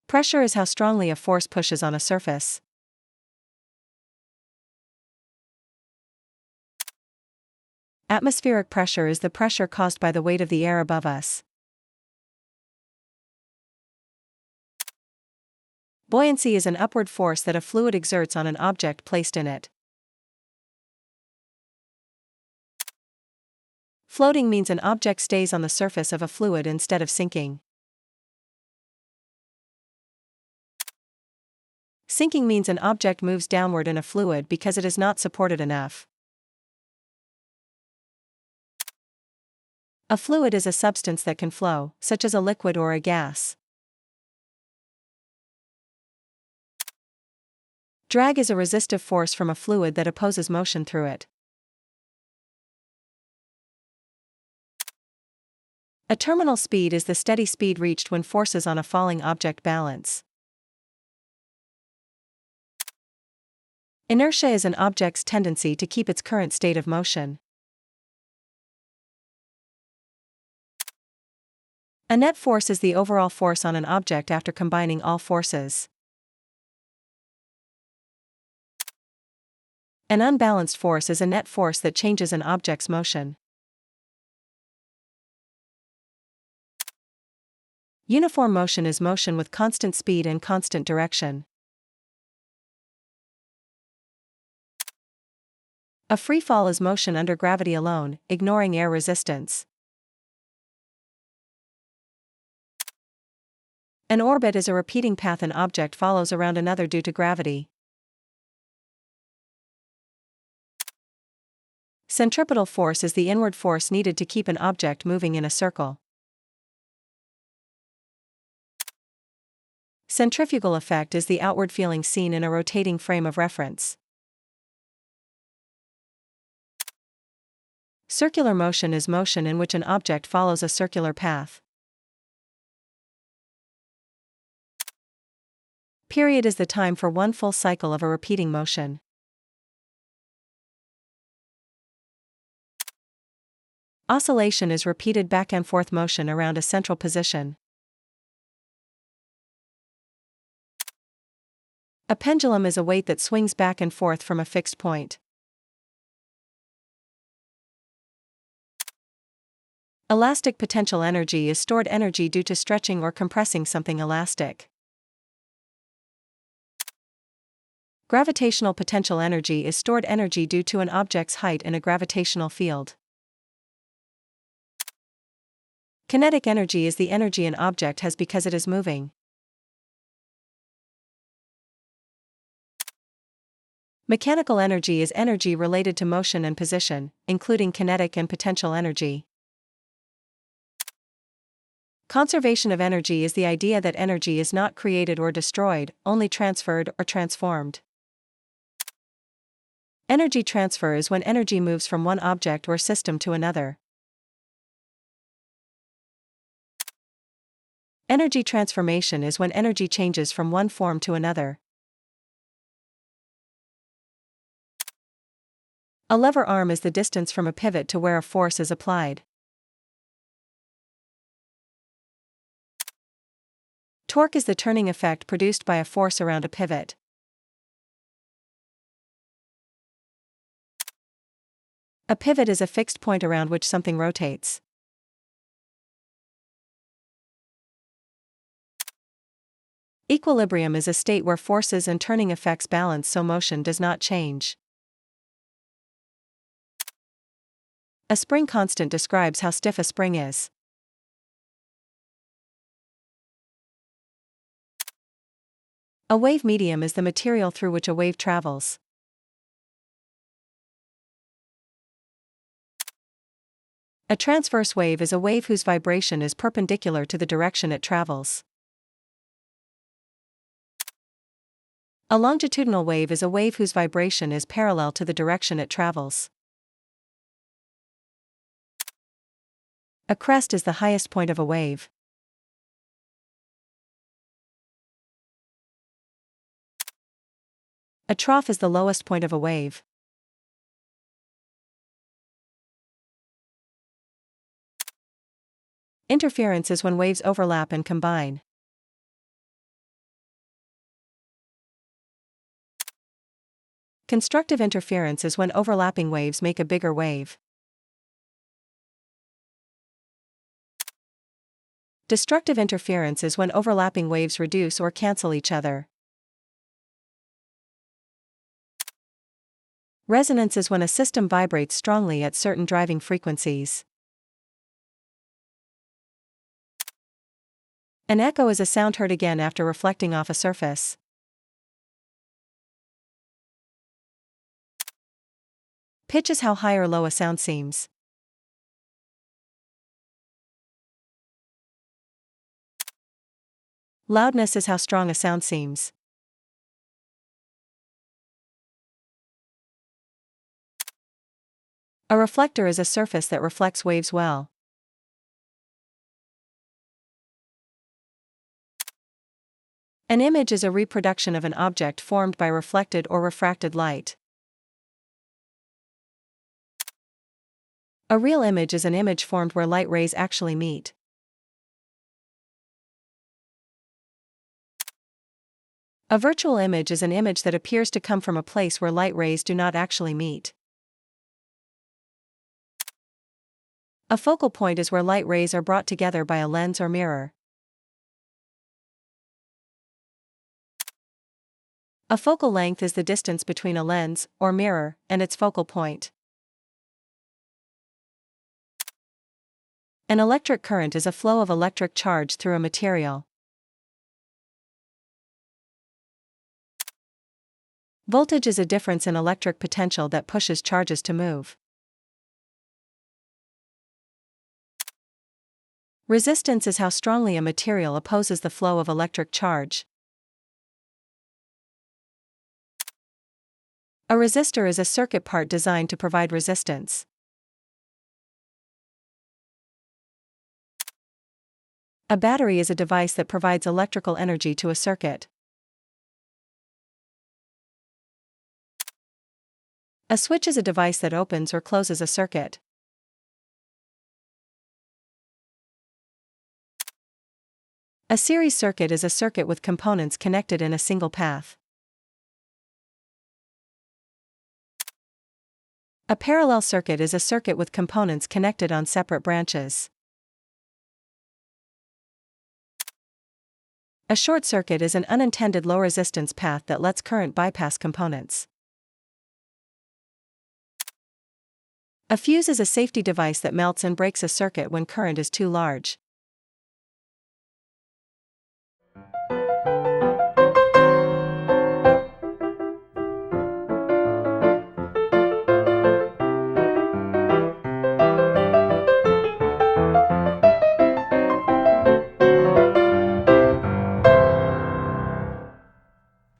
Pressure is how strongly a force pushes on a surface. Atmospheric pressure is the pressure caused by the weight of the air above us. Buoyancy is an upward force that a fluid exerts on an object placed in it. Floating means an object stays on the surface of a fluid instead of sinking. Sinking means an object moves downward in a fluid because it is not supported enough. A fluid is a substance that can flow, such as a liquid or a gas. Drag is a resistive force from a fluid that opposes motion through it. A terminal speed is the steady speed reached when forces on a falling object balance. Inertia is an object's tendency to keep its current state of motion. A net force is the overall force on an object after combining all forces. An unbalanced force is a net force that changes an object's motion. Uniform motion is motion with constant speed and constant direction. A free fall is motion under gravity alone, ignoring air resistance. An orbit is a repeating path an object follows around another due to gravity. Centripetal force is the inward force needed to keep an object moving in a circle. Centrifugal effect is the outward feeling seen in a rotating frame of reference. Circular motion is motion in which an object follows a circular path. Period is the time for one full cycle of a repeating motion. Oscillation is repeated back and forth motion around a central position. A pendulum is a weight that swings back and forth from a fixed point. Elastic potential energy is stored energy due to stretching or compressing something elastic. Gravitational potential energy is stored energy due to an object's height in a gravitational field. Kinetic energy is the energy an object has because it is moving. Mechanical energy is energy related to motion and position, including kinetic and potential energy. Conservation of energy is the idea that energy is not created or destroyed, only transferred or transformed. Energy transfer is when energy moves from one object or system to another. Energy transformation is when energy changes from one form to another. A lever arm is the distance from a pivot to where a force is applied. Torque is the turning effect produced by a force around a pivot. A pivot is a fixed point around which something rotates. Equilibrium is a state where forces and turning effects balance so motion does not change. A spring constant describes how stiff a spring is. A wave medium is the material through which a wave travels. A transverse wave is a wave whose vibration is perpendicular to the direction it travels. A longitudinal wave is a wave whose vibration is parallel to the direction it travels. A crest is the highest point of a wave. A trough is the lowest point of a wave. Interference is when waves overlap and combine. Constructive interference is when overlapping waves make a bigger wave. Destructive interference is when overlapping waves reduce or cancel each other. Resonance is when a system vibrates strongly at certain driving frequencies. An echo is a sound heard again after reflecting off a surface. Pitch is how high or low a sound seems. Loudness is how strong a sound seems. A reflector is a surface that reflects waves well. An image is a reproduction of an object formed by reflected or refracted light. A real image is an image formed where light rays actually meet. A virtual image is an image that appears to come from a place where light rays do not actually meet. A focal point is where light rays are brought together by a lens or mirror. A focal length is the distance between a lens, or mirror, and its focal point. An electric current is a flow of electric charge through a material. Voltage is a difference in electric potential that pushes charges to move. Resistance is how strongly a material opposes the flow of electric charge. A resistor is a circuit part designed to provide resistance. A battery is a device that provides electrical energy to a circuit. A switch is a device that opens or closes a circuit. A series circuit is a circuit with components connected in a single path. A parallel circuit is a circuit with components connected on separate branches. A short circuit is an unintended low-resistance path that lets current bypass components. A fuse is a safety device that melts and breaks a circuit when current is too large.